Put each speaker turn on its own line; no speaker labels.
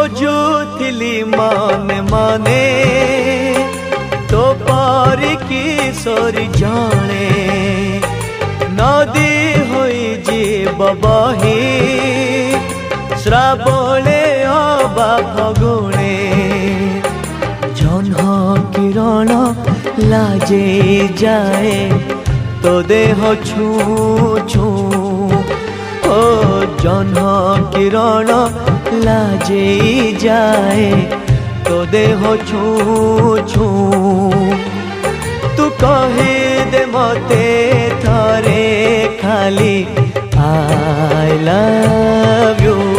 खोजुथिली माने माने तो पार किशोरी जाने नदी होई जीव बही श्रावणे अबा फगुणे जह्न किरण लाजे जाए तो देह छू छू ओ जह्न किरण लाजे जाए तो देह छू छू तू कहे दे मते थारे खाली आई लव यू।